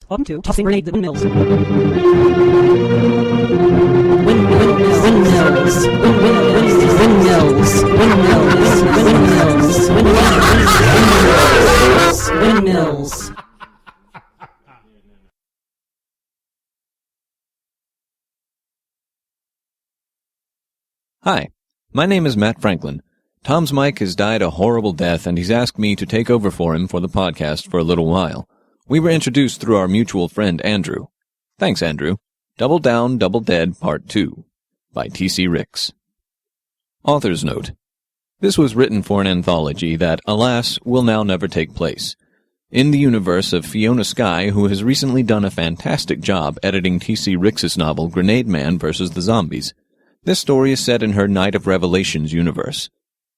Welcome to Tossing Grenades at Windmills. Windmills. Hi, my name is Matt Franklin. Tom's mic has died a horrible death, and he's asked me to take over for him for the podcast for a little while. We were introduced through our mutual friend Andrew. Thanks, Andrew. Double Down, Double Dead, Part 2 by T.C. Ricks. Author's note. This was written for an anthology that, alas, will now never take place. In the universe of Fiona Skye, who has recently done a fantastic job editing T.C. Ricks' novel Grenade Man vs. the Zombies. This story is set in her Night of Revelations universe.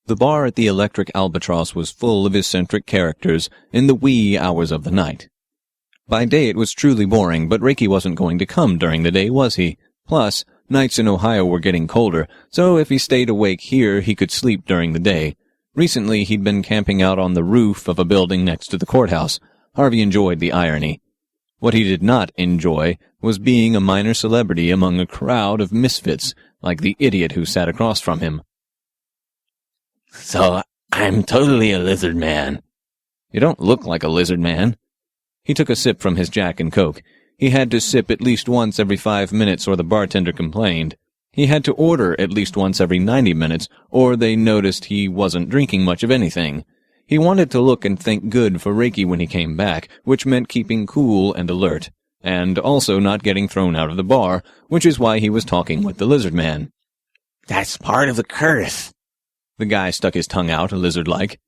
The bar at the Electric Albatross was full of eccentric characters in the wee hours of the night. By day it was truly boring, but Reiki wasn't going to come during the day, was he? Plus, nights in Ohio were getting colder, so if he stayed awake here, he could sleep during the day. Recently, he'd been camping out on the roof of a building next to the courthouse. Harvey enjoyed the irony. What he did not enjoy was being a minor celebrity among a crowd of misfits, like the idiot who sat across from him. So, I'm totally a lizard man. You don't look like a lizard man. He took a sip from his Jack and Coke. He had to sip at least once every 5 minutes or the bartender complained. He had to order at least once every 90 minutes or they noticed he wasn't drinking much of anything. He wanted to look and think good for Reiki when he came back, which meant keeping cool and alert, and also not getting thrown out of the bar, which is why he was talking with the lizard man. That's part of the curse. The guy stuck his tongue out, lizard-like.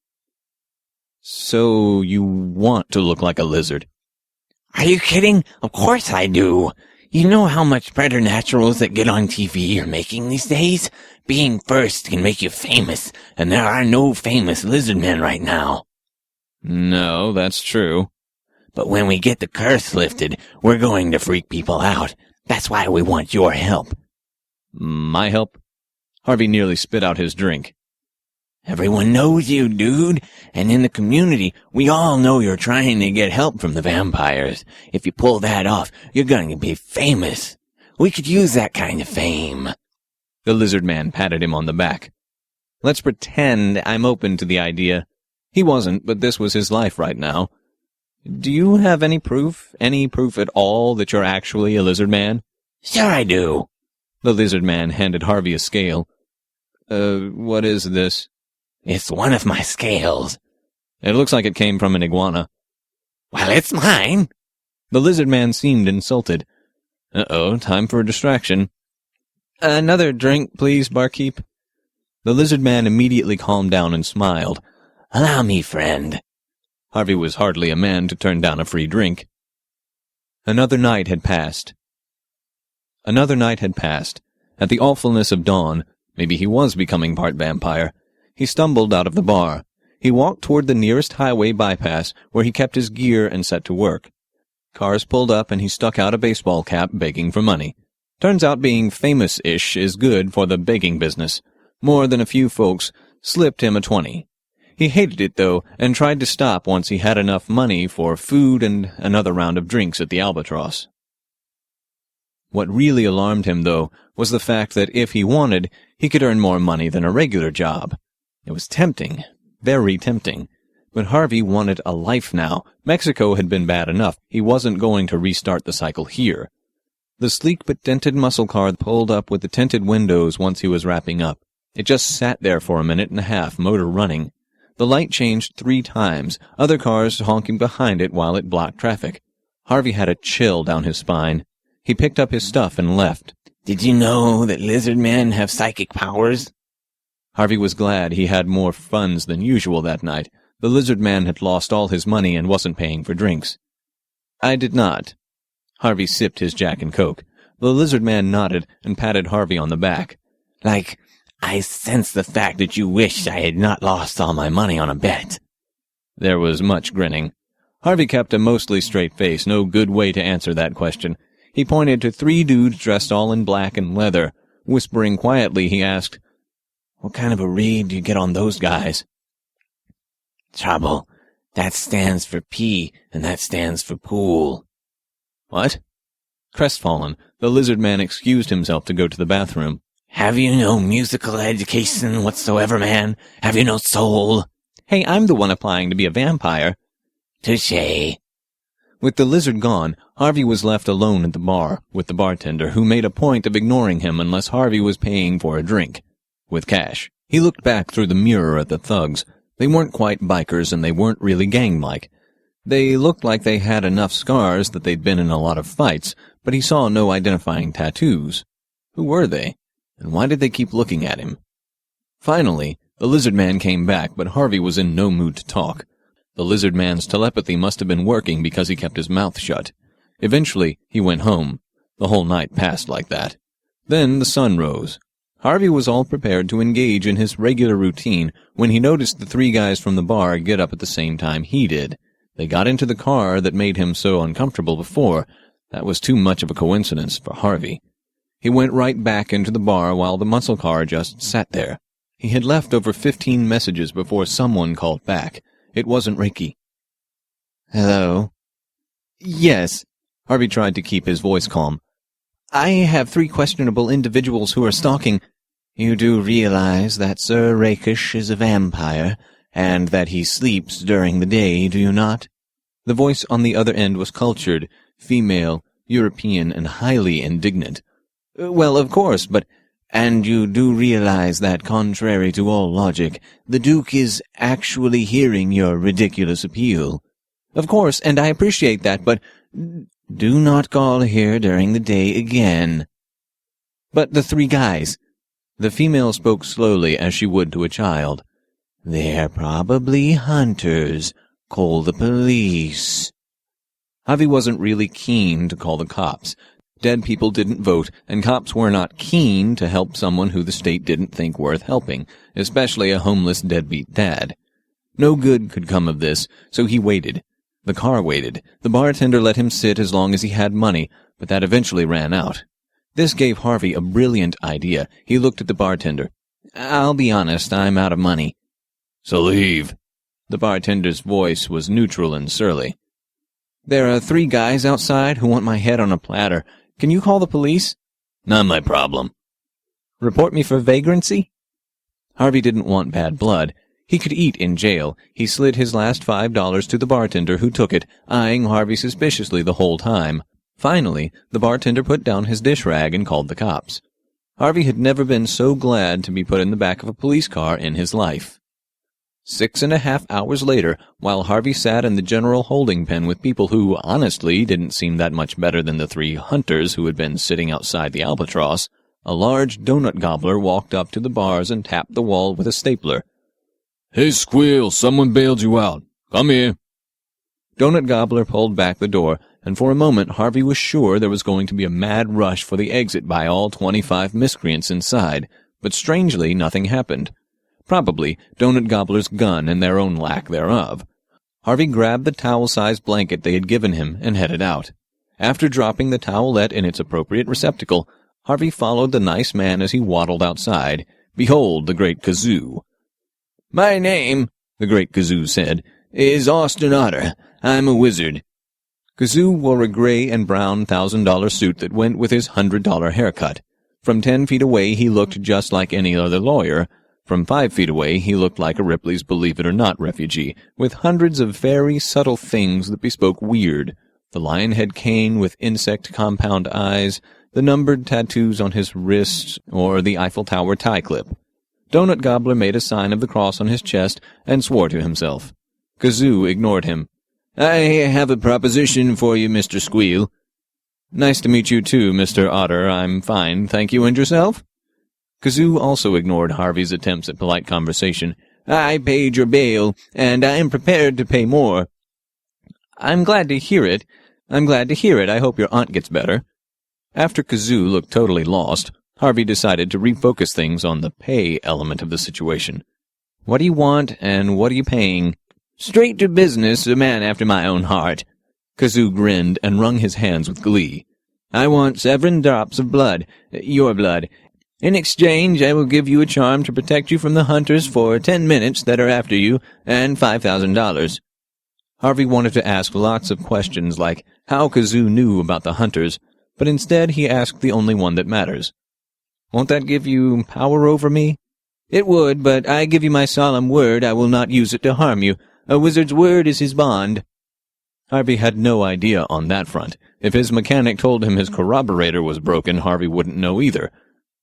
So you want to look like a lizard? Are you kidding? Of course I do. You know how much preternaturals that get on TV are making these days? Being first can make you famous, and there are no famous lizard men right now. No, that's true. But when we get the curse lifted, we're going to freak people out. That's why we want your help. My help? Harvey nearly spit out his drink. Everyone knows you, dude, and in the community, we all know you're trying to get help from the vampires. If you pull that off, you're going to be famous. We could use that kind of fame. The lizard man patted him on the back. Let's pretend I'm open to the idea. He wasn't, but this was his life right now. Do you have any proof at all that you're actually a lizard man? Sure I do. The lizard man handed Harvey a scale. What is this? It's one of my scales. It looks like it came from an iguana. Well, it's mine. The lizard man seemed insulted. Uh-oh, time for a distraction. Another drink, please, barkeep. The lizard man immediately calmed down and smiled. Allow me, friend. Harvey was hardly a man to turn down a free drink. Another night had passed. At the awfulness of dawn, maybe he was becoming part vampire. He stumbled out of the bar. He walked toward the nearest highway bypass, where he kept his gear and set to work. Cars pulled up, and he stuck out a baseball cap, begging for money. Turns out being famous-ish is good for the begging business. More than a few folks slipped him a 20. He hated it, though, and tried to stop once he had enough money for food and another round of drinks at the Albatross. What really alarmed him, though, was the fact that if he wanted, he could earn more money than a regular job. It was tempting, very tempting. But Harvey wanted a life now. Mexico had been bad enough. He wasn't going to restart the cycle here. The sleek but dented muscle car pulled up with the tinted windows once he was wrapping up. It just sat there for a minute and a half, motor running. The light changed 3 times, other cars honking behind it while it blocked traffic. Harvey had a chill down his spine. He picked up his stuff and left. Did you know that lizard men have psychic powers? Harvey was glad he had more funds than usual that night. The lizard man had lost all his money and wasn't paying for drinks. I did not. Harvey sipped his Jack and Coke. The lizard man nodded and patted Harvey on the back. Like, I sense the fact that you wish I had not lost all my money on a bet. There was much grinning. Harvey kept a mostly straight face, no good way to answer that question. He pointed to 3 dudes dressed all in black and leather. Whispering quietly, he asked, "What kind of a read do you get on those guys?" Trouble. That stands for P, and that stands for pool. What? Crestfallen, the lizard man excused himself to go to the bathroom. Have you no musical education whatsoever, man? Have you no soul? Hey, I'm the one applying to be a vampire. Touché. With the lizard gone, Harvey was left alone at the bar with the bartender, who made a point of ignoring him unless Harvey was paying for a drink. With cash. He looked back through the mirror at the thugs. They weren't quite bikers, and they weren't really gang-like. They looked like they had enough scars that they'd been in a lot of fights, but he saw no identifying tattoos. Who were they? And why did they keep looking at him? Finally, the lizard man came back, but Harvey was in no mood to talk. The lizard man's telepathy must have been working because he kept his mouth shut. Eventually, he went home. The whole night passed like that. Then the sun rose. Harvey was all prepared to engage in his regular routine when he noticed the three guys from the bar get up at the same time he did. They got into the car that made him so uncomfortable before. That was too much of a coincidence for Harvey. He went right back into the bar while the muscle car just sat there. He had left over 15 messages before someone called back. It wasn't Ricky. Hello? Yes. Harvey tried to keep his voice calm. I have 3 questionable individuals who are stalking. You do realize that Sir Rakish is a vampire, and that he sleeps during the day, do you not? The voice on the other end was cultured, female, European, and highly indignant. Well, of course, but... And you do realize that, contrary to all logic, the Duke is actually hearing your ridiculous appeal. Of course, and I appreciate that, but... Do not call here during the day again. But the 3 guys... The female spoke slowly as she would to a child. They're probably hunters. Call the police. Harvey wasn't really keen to call the cops. Dead people didn't vote, and cops were not keen to help someone who the state didn't think worth helping, especially a homeless deadbeat dad. No good could come of this, so he waited. The car waited. The bartender let him sit as long as he had money, but that eventually ran out. This gave Harvey a brilliant idea. He looked at the bartender. I'll be honest, I'm out of money. So leave. The bartender's voice was neutral and surly. There are 3 guys outside who want my head on a platter. Can you call the police? Not my problem. Report me for vagrancy? Harvey didn't want bad blood. He could eat in jail. He slid his last $5 to the bartender, who took it, eyeing Harvey suspiciously the whole time. Finally, the bartender put down his dish rag and called the cops. Harvey had never been so glad to be put in the back of a police car in his life. 6.5 hours later, while Harvey sat in the general holding pen with people who, honestly, didn't seem that much better than the 3 hunters who had been sitting outside the Albatross, a large donut gobbler walked up to the bars and tapped the wall with a stapler. Hey, Squeal, someone bailed you out. Come here. Donut Gobbler pulled back the door, and for a moment Harvey was sure there was going to be a mad rush for the exit by all 25 miscreants inside, but strangely nothing happened. Probably Donut Gobbler's gun and their own lack thereof. Harvey grabbed the towel-sized blanket they had given him and headed out. After dropping the towelette in its appropriate receptacle, Harvey followed the nice man as he waddled outside. Behold the great Kazoo. My name, the great Kazoo said, is Austin Otter. I'm a wizard. Kazoo wore a gray and brown $1,000 suit that went with his $100 haircut. From 10 feet away he looked just like any other lawyer. From 5 feet away he looked like a Ripley's Believe It or Not refugee, with hundreds of very subtle things that bespoke weird. The lion head cane with insect compound eyes, the numbered tattoos on his wrists, or the Eiffel Tower tie clip. Donut Gobbler made a sign of the cross on his chest and swore to himself. Kazoo ignored him. I have a proposition for you, Mr. Squeal. Nice to meet you too, Mr. Otter. I'm fine, thank you, and yourself? Kazoo also ignored Harvey's attempts at polite conversation. I paid your bail, and I am prepared to pay more. I'm glad to hear it. I hope your aunt gets better. After Kazoo looked totally lost, Harvey decided to refocus things on the pay element of the situation. What do you want, and what are you paying? Straight to business, a man after my own heart. Kazoo grinned and wrung his hands with glee. I want 7 drops of blood, your blood. In exchange, I will give you a charm to protect you from the hunters for 10 minutes that are after you, and $5,000. Harvey wanted to ask lots of questions like how Kazoo knew about the hunters, but instead he asked the only one that matters. "Won't that give you power over me?" "It would, but I give you my solemn word I will not use it to harm you. A wizard's word is his bond." Harvey had no idea on that front. If his mechanic told him his corroborator was broken, Harvey wouldn't know either.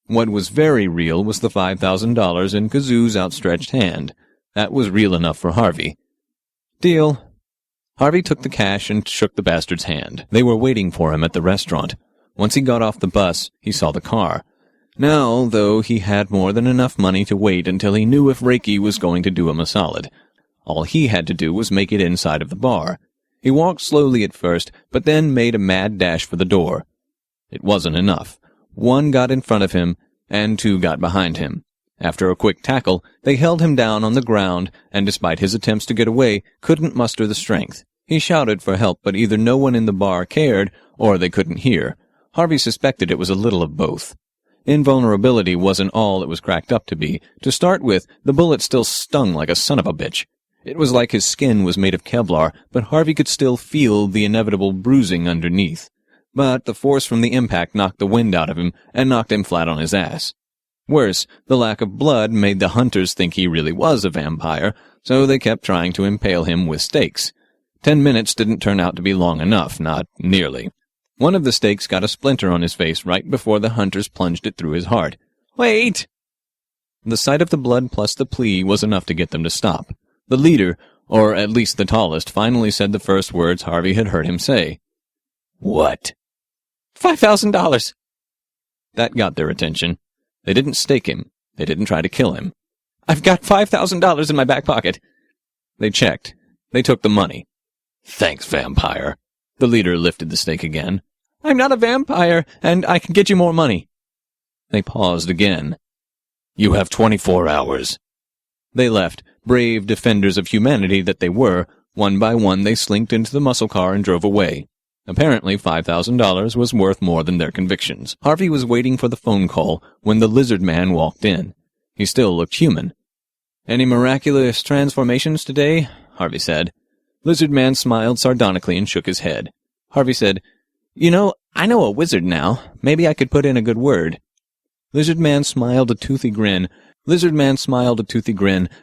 What was very real was the $5,000 in Kazoo's outstretched hand. That was real enough for Harvey. "Deal." Harvey took the cash and shook the bastard's hand. They were waiting for him at the restaurant. Once he got off the bus, he saw the car. Now, though, he had more than enough money to wait until he knew if Reiki was going to do him a solid. All he had to do was make it inside of the bar. He walked slowly at first, but then made a mad dash for the door. It wasn't enough. One got in front of him, and two got behind him. After a quick tackle, they held him down on the ground, and despite his attempts to get away, couldn't muster the strength. He shouted for help, but either no one in the bar cared, or they couldn't hear. Harvey suspected it was a little of both. Invulnerability wasn't all it was cracked up to be. To start with, the bullet still stung like a son of a bitch. It was like his skin was made of Kevlar, but Harvey could still feel the inevitable bruising underneath. But the force from the impact knocked the wind out of him and knocked him flat on his ass. Worse, the lack of blood made the hunters think he really was a vampire, so they kept trying to impale him with stakes. 10 minutes didn't turn out to be long enough, not nearly. One of the stakes got a splinter on his face right before the hunters plunged it through his heart. "Wait!" The sight of the blood plus the plea was enough to get them to stop. The leader, or at least the tallest, finally said the first words Harvey had heard him say. "What?" $5,000. That got their attention. They didn't stake him. They didn't try to kill him. "I've got $5,000 in my back pocket." They checked. They took the money. "Thanks, vampire." The leader lifted the stake again. "I'm not a vampire, and I can get you more money." They paused again. "You have 24 hours. They left, brave defenders of humanity that they were. One by one they slinked into the muscle car and drove away. Apparently $5,000 was worth more than their convictions. Harvey was waiting for the phone call when the lizard man walked in. He still looked human. "Any miraculous transformations today?" Harvey said. Lizard man smiled sardonically and shook his head. Harvey said, I know a wizard now. Maybe I could put in a good word." Lizard man smiled a toothy grin,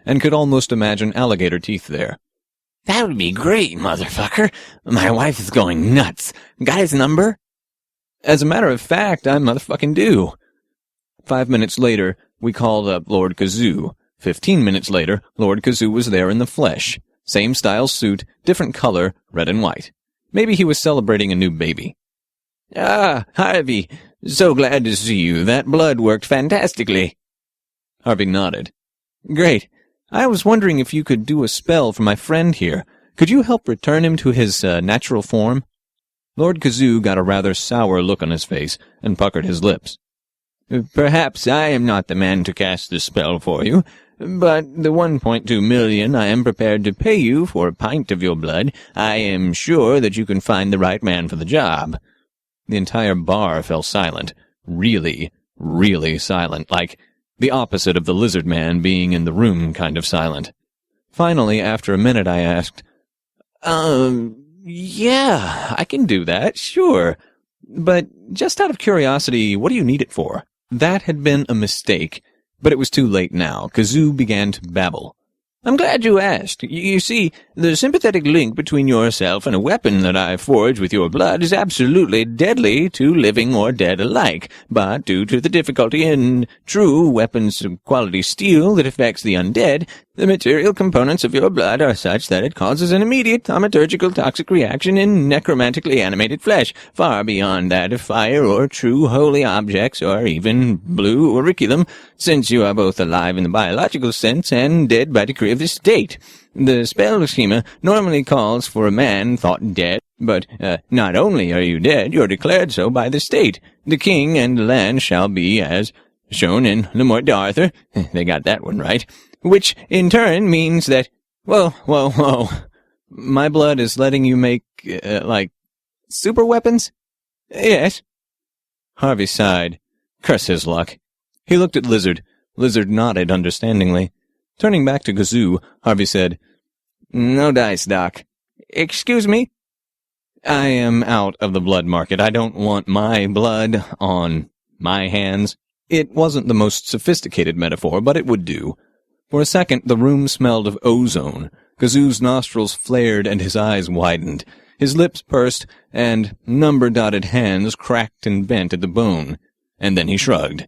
and could almost imagine alligator teeth there. "That would be great, motherfucker. My wife is going nuts. Got his number?" "As a matter of fact, I motherfucking do." 5 minutes later, we called up Lord Kazoo. 15 minutes later, Lord Kazoo was there in the flesh. Same style suit, different color, red and white. Maybe he was celebrating a new baby. "Ah, Harvey, so glad to see you. That blood worked fantastically." Harvey nodded. "Great. I was wondering if you could do a spell for my friend here. Could you help return him to his natural form?" Lord Kazoo got a rather sour look on his face and puckered his lips. "Perhaps I am not the man to cast the spell for you, but the 1.2 million I am prepared to pay you for a pint of your blood, I am sure that you can find the right man for the job." The entire bar fell silent. Really, really silent, like the opposite of the lizard man being in the room kind of silent. Finally, after a minute, I asked, yeah, I can do that, sure. But just out of curiosity, what do you need it for?" That had been a mistake, but it was too late now. Kazoo began to babble. "I'm glad you asked. You see, the sympathetic link between yourself and a weapon that I forge with your blood is absolutely deadly to living or dead alike, but due to the difficulty in true weapons of quality steel that affects the undead, the material components of your blood are such that it causes an immediate thaumaturgical toxic reaction in necromantically animated flesh, far beyond that of fire or true holy objects or even blue auriculum, since you are both alive in the biological sense and dead by decree of the state. The spell schema normally calls for a man thought dead, but not only are you dead, you're declared so by the state. The king and the land shall be as shown in Le Morte d'Arthur. They got that one right. Which, in turn, means that, whoa. My blood is letting you make, super weapons? Yes. Harvey sighed. Curse his luck. He looked at Lizard. Lizard nodded understandingly. Turning back to Kazoo, Harvey said, "No dice, Doc. Excuse me? I am out of the blood market. I don't want my blood on my hands. It wasn't the most sophisticated metaphor, but it would do. For a second, the room smelled of ozone. Kazoo's nostrils flared and his eyes widened. His lips pursed, and number-dotted hands cracked and bent at the bone. And then he shrugged.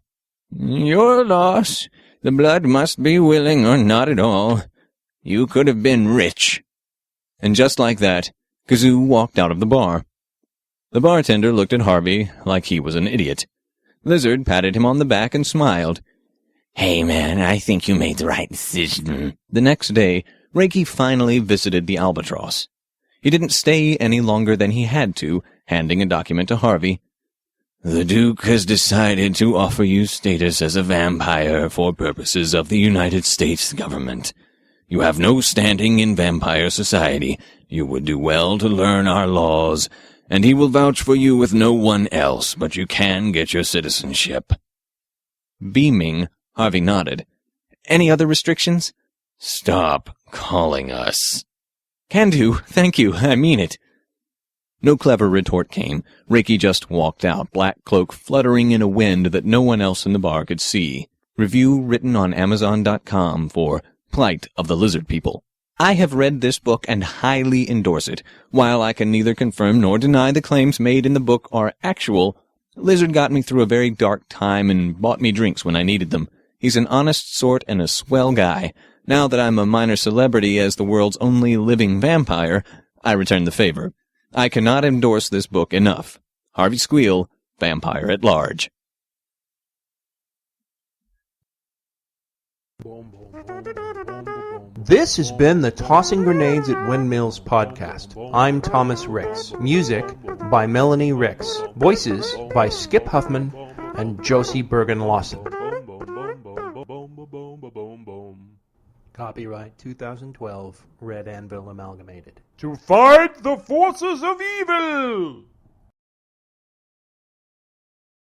Your loss. The blood must be willing or not at all. You could have been rich. And just like that, Kazoo walked out of the bar. The bartender looked at Harvey like he was an idiot. Lizard patted him on the back and smiled. Hey, man, I think you made the right decision. The next day, Reiki finally visited the Albatross. He didn't stay any longer than he had to, handing a document to Harvey. The Duke has decided to offer you status as a vampire for purposes of the United States government. You have no standing in vampire society. You would do well to learn our laws, and he will vouch for you with no one else, but you can get your citizenship. Beaming, Harvey nodded. Any other restrictions? Stop calling us. Can do, thank you, I mean it. No clever retort came. Reiki just walked out, black cloak fluttering in a wind that no one else in the bar could see. Review written on Amazon.com for Plight of the Lizard People. I have read this book and highly endorse it. While I can neither confirm nor deny the claims made in the book are actual, Lizard got me through a very dark time and bought me drinks when I needed them. He's an honest sort and a swell guy. Now that I'm a minor celebrity as the world's only living vampire, I return the favor. I cannot endorse this book enough. Harvey Squeal, Vampire at Large. This has been the Tossing Grenades at Windmills podcast. I'm Thomas Ricks. Music by Melanie Ricks. Voices by Skip Huffman and Josie Bergen-Lawson. Copyright 2012, Red Anvil Amalgamated. To fight the forces of evil!